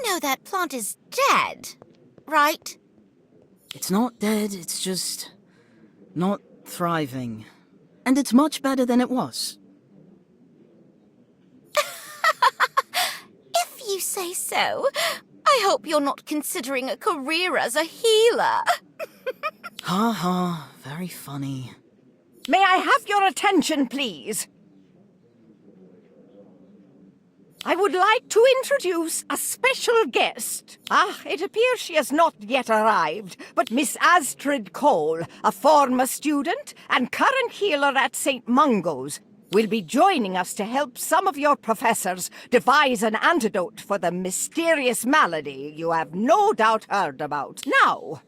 know that plant is dead, right? It's not dead, it's just not thriving. And it's much better than it was. If you say so. I hope you're not considering a career as a healer. Ha ha, very funny. May I have your attention, please? I would like to introduce a special guest. It appears she has not yet arrived, but Miss Astrid Cole, a former student and current healer at St. Mungo's, will be joining us to help some of your professors devise an antidote for the mysterious malady you have no doubt heard about. Now,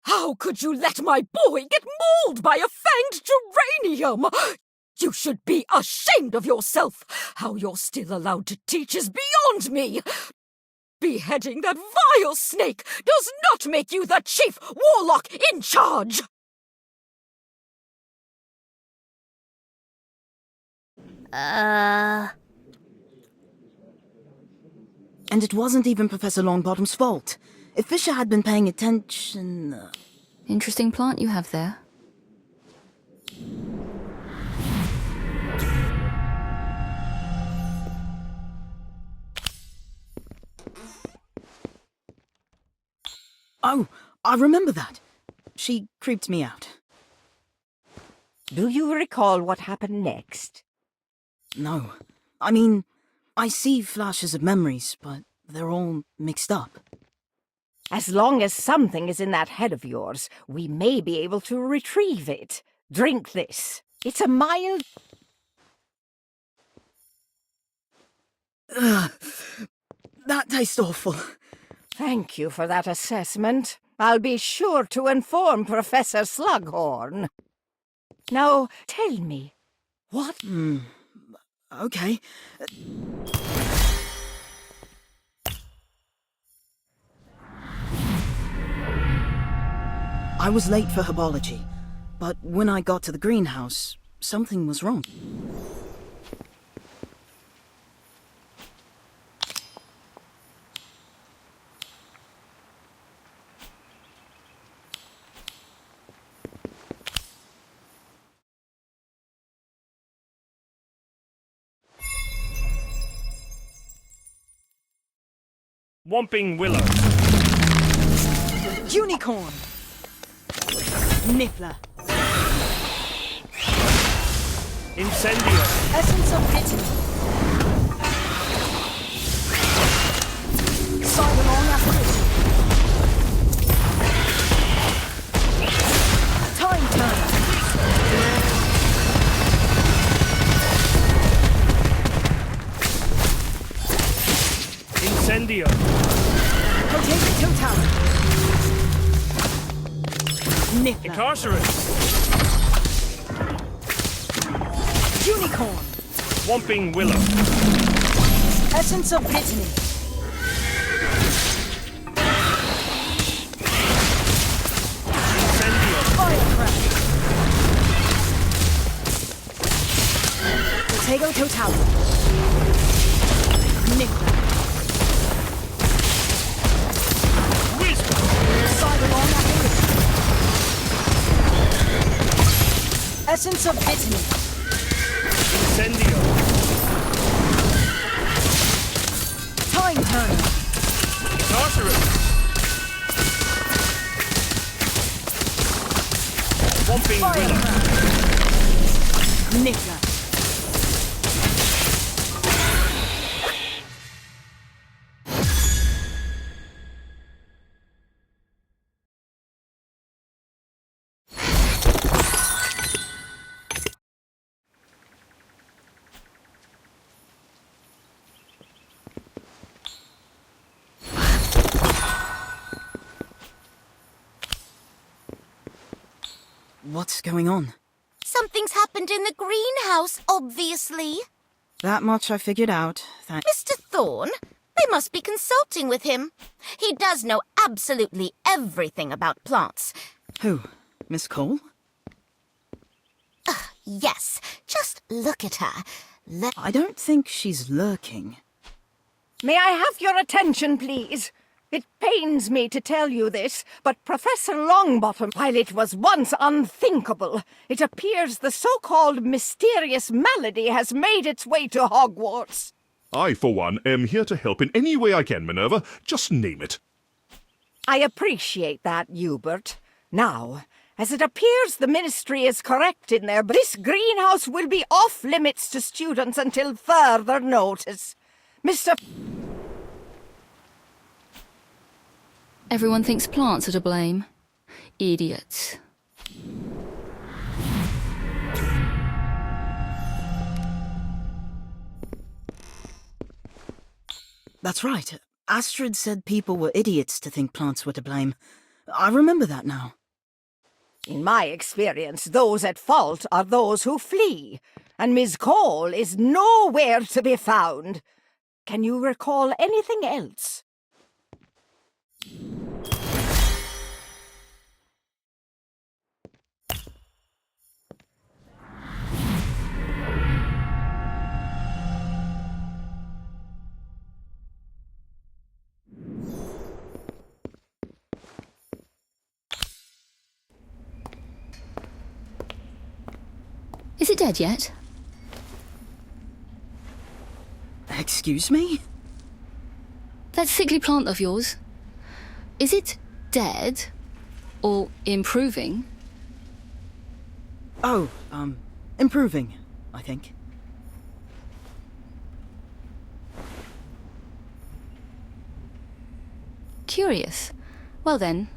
how could you let my boy get mauled by a fanged geranium? You should be ashamed of yourself. How you're still allowed to teach is beyond me. Beheading that vile snake does not make you the chief warlock in charge. And it wasn't even Professor Longbottom's fault. If Fisher had been paying attention... Interesting plant you have there. Oh, I remember that. She creeped me out. do you recall what happened next? No. I mean, I see flashes of memories, but they're all mixed up. As long as something is in that head of yours, we may be able to retrieve it. Drink this. It's a mild... Ugh. That tastes awful. Thank you for that assessment. I'll be sure to inform Professor Slughorn. Now, tell me, what... Okay. I was late for herbology, but when I got to the greenhouse, something was wrong. Whomping willow. Unicorn! Niffler. Incendio. Essence of bitterness. Sidelong apparition. Time turner. Incendio. Potato totality. Niffler. Incarcerate. Unicorn. Whomping willow. Essence of bitterness. Incendio. Firecracker. Potato totality. Niffler. Wisdom. Sidelong apparition. Essence of bitterness. Incendio. Time turner. Incarcerate. Whomping willow. Niffler. What's going on? Something's happened in the greenhouse, obviously. That much I figured out. Mr. Thorne, they must be consulting with him. He does know absolutely everything about plants. Who? Miss Cole? Yes, just look at her. I don't think she's lurking. May I have your attention, please? It pains me to tell you this, but Professor Longbottom, while it was once unthinkable, it appears the so-called mysterious malady has made its way to Hogwarts. I, for one, am here to help in any way I can, Minerva. Just name it. I appreciate that, Hubert. Now, as it appears the Ministry is correct in their, this greenhouse will be off-limits to students until further notice. Mr. Everyone thinks plants are to blame. Idiots. That's right. Astrid said people were idiots to think plants were to blame. I remember that now. In my experience, those at fault are those who flee, and Miss Cole is nowhere to be found. Can you recall anything else? Is it dead yet? Excuse me? That sickly plant of yours. Is it dead? Or improving? Oh, improving, I think. Curious. Well then.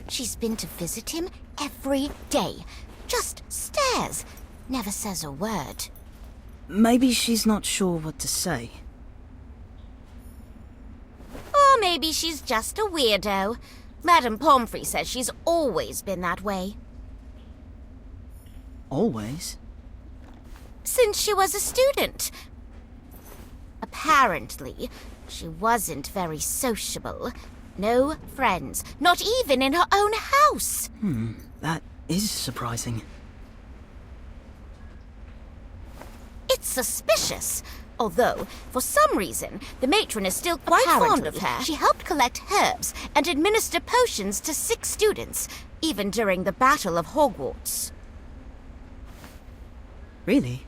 She's been to visit him every day. Just stares. Never says a word. Maybe she's not sure what to say. Or maybe she's just a weirdo. Madame Pomfrey says she's always been that way. Always? Since she was a student. Apparently, she wasn't very sociable. No friends, not even in her own house. That is surprising. It's suspicious. Although, for some reason, the matron is still quite fond of her. She helped collect herbs and administer potions to 6 students, even during the Battle of Hogwarts. Really?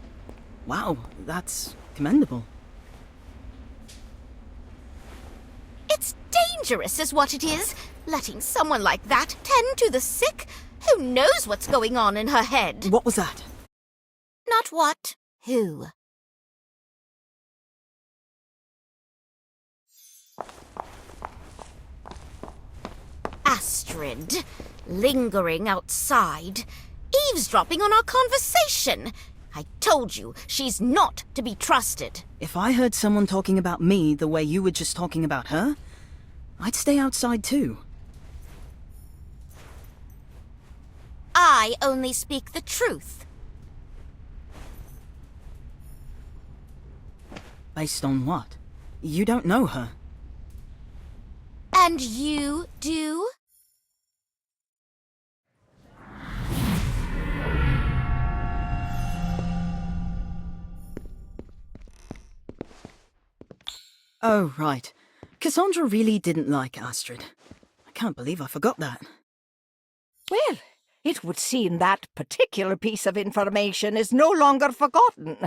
Wow, that's commendable. It's dangerous is what it is, letting someone like that tend to the sick. Who knows what's going on in her head? What was that? Not what, who. Astrid, lingering outside, eavesdropping on our conversation. I told you, she's not to be trusted. If I heard someone talking about me the way you were just talking about her, I'd stay outside too. I only speak the truth. Based on what? You don't know her. And you do? Oh, right. Cassandra really didn't like Astrid. I can't believe I forgot that. Well, it would seem that particular piece of information is no longer forgotten.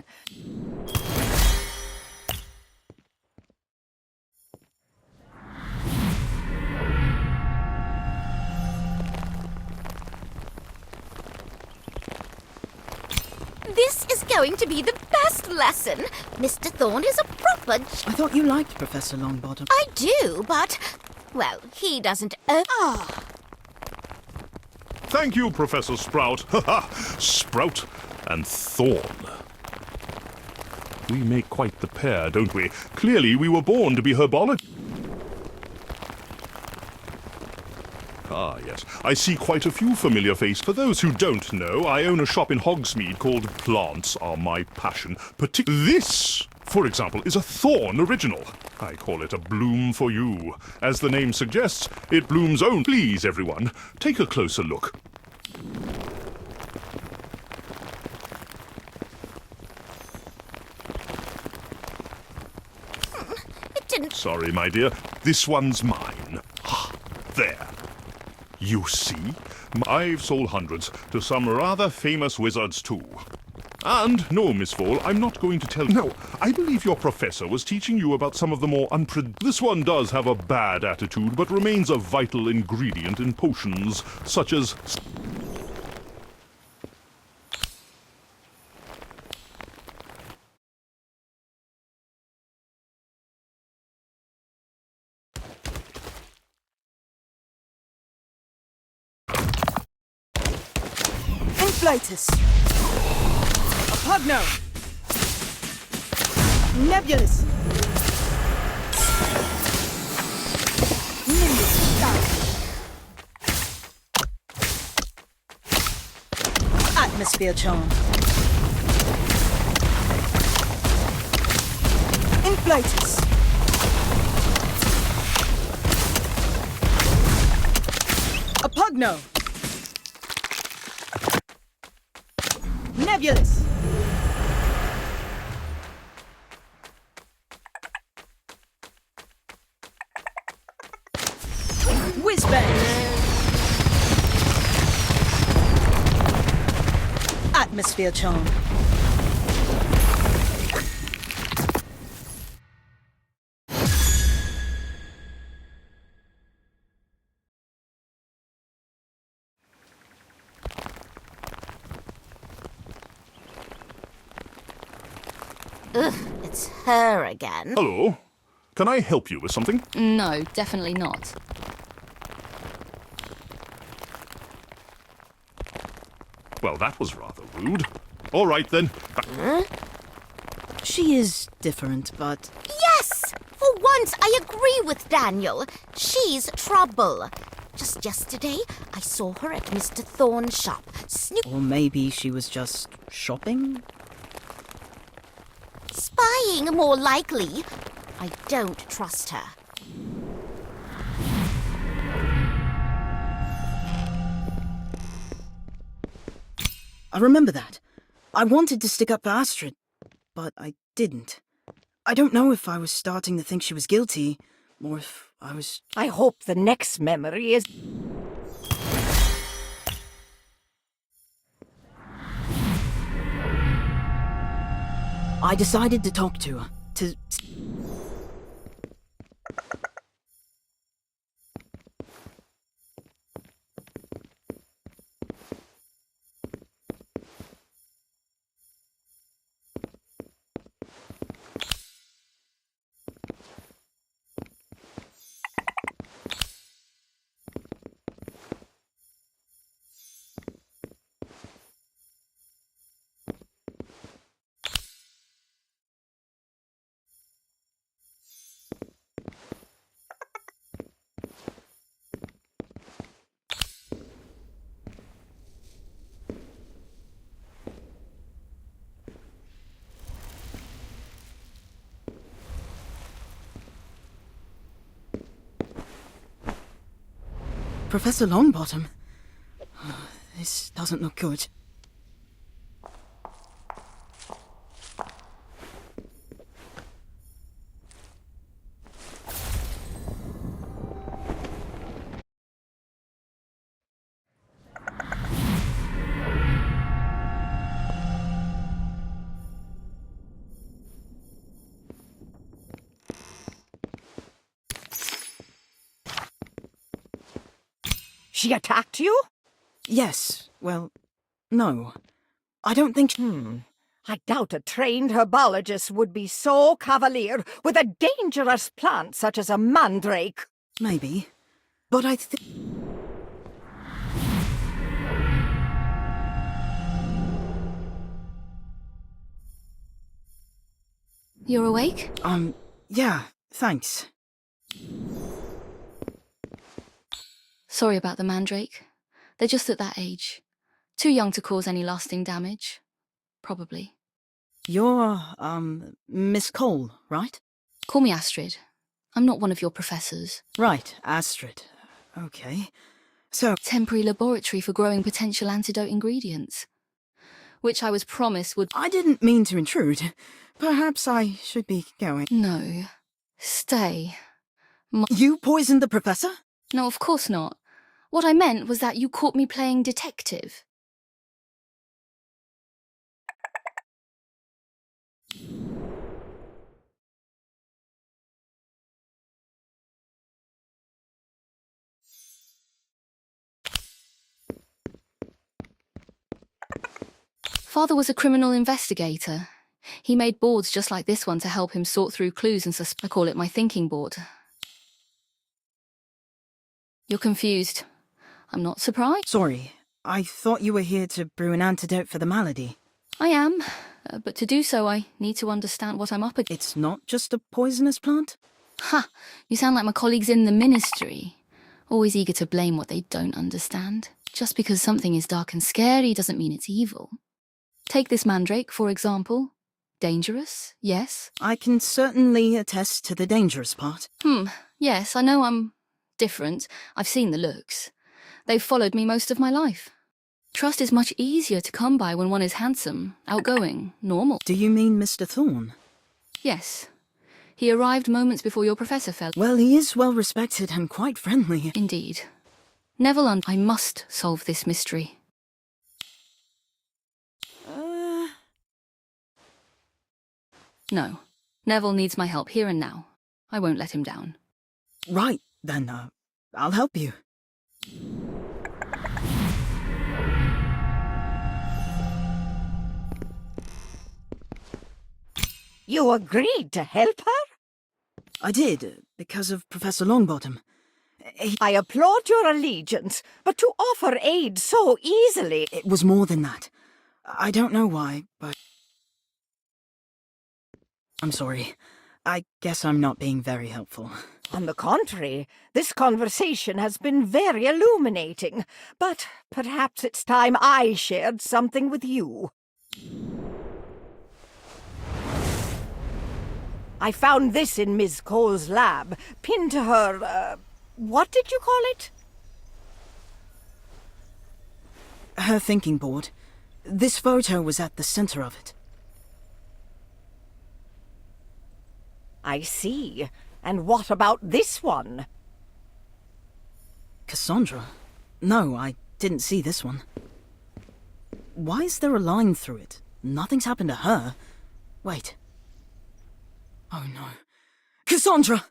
This is going to be the best lesson. Mr. Thorne is a proper... I thought you liked Professor Longbottom. I do, but... Well, he doesn't... Thank you, Professor Sprout. Sprout. and thorn. We make quite the pair, don't we? Clearly we were born to be herbologists. Ah, yes. I see quite a few familiar faces. For those who don't know, I own a shop in Hogsmeade called Plants Are My Passion. This, for example, is a thorn original. I call it a bloom for you. As the name suggests, it blooms only. Please, everyone, take a closer look. It didn't... Sorry, my dear. This one's mine. There. You see? I've sold hundreds to some rather famous wizards, too. And, no, Miss Fall, I'm not going to tell you. No, I believe your professor was teaching you about some of the more This one does have a bad attitude, but remains a vital ingredient in potions, such as... Inflatus. Pugno. Nebulous. Nimbus. Atmosphere charm. Inflatus. A Pugno. Nebulous. Whizbang. Atmosphere charm. Ugh, it's her again. Hello? Can I help you with something? No, definitely not. Well, that was rather rude. All right, then. She is different, but... Yes! For once, I agree with Daniel. She's trouble. Just yesterday, I saw her at Mr. Thorne's shop, Or maybe she was just shopping? spying, more likely. I don't trust her. I remember that. I wanted to stick up for Astrid, but I didn't. I don't know if I was starting to think she was guilty, or if I was... I hope the next memory is... I decided to talk to her, to... Professor Longbottom. This doesn't look good. She attacked you? Yes, well, no. I don't think... I doubt a trained herbologist would be so cavalier with a dangerous plant such as a mandrake. Maybe. But I think... You're awake? Yeah, thanks. Sorry about the mandrake. They're just at that age. Too young to cause any lasting damage. Probably. You're, Miss Cole, right? Call me Astrid. I'm not one of your professors. Right, Astrid. Okay. So, Temporary laboratory for growing potential antidote ingredients. Which I was promised would... I didn't mean to intrude. Perhaps I should be going. No. Stay. You poisoned the professor? No, of course not. What I meant was that you caught me playing detective. Father was a criminal investigator. He made boards just like this one to help him sort through clues and I call it my thinking board. You're confused. I'm not surprised. Sorry, I thought you were here to brew an antidote for the malady. I am, but to do so I need to understand what I'm up against. It's not just a poisonous plant? Ha! You sound like my colleagues in the ministry. Always eager to blame what they don't understand. Just because something is dark and scary doesn't mean it's evil. Take this mandrake, for example. Dangerous, yes? I can certainly attest to the dangerous part. Yes, I know I'm different. I've seen the looks. They've followed me most of my life. Trust is much easier to come by when one is handsome, outgoing, normal. Do you mean Mr. Thorne? Yes. He arrived moments before your professor fell. Well, he is well respected and quite friendly. Indeed. Neville, I must solve this mystery. No. Neville needs my help here and now. I won't let him down. Right, then, I'll help you. You agreed to help her? I did, because of Professor Longbottom. I applaud your allegiance, but to offer aid so easily... It was more than that. I don't know why, but... I'm sorry. I guess I'm not being very helpful. On the contrary, this conversation has been very illuminating, but perhaps it's time I shared something with you. I found this in Miss Cole's lab, pinned to her, what did you call it? Her thinking board. This photo was at the center of it. I see. And what about this one? Cassandra? No, I didn't see this one. Why is there a line through it? Nothing's happened to her. Wait. Oh no. Cassandra!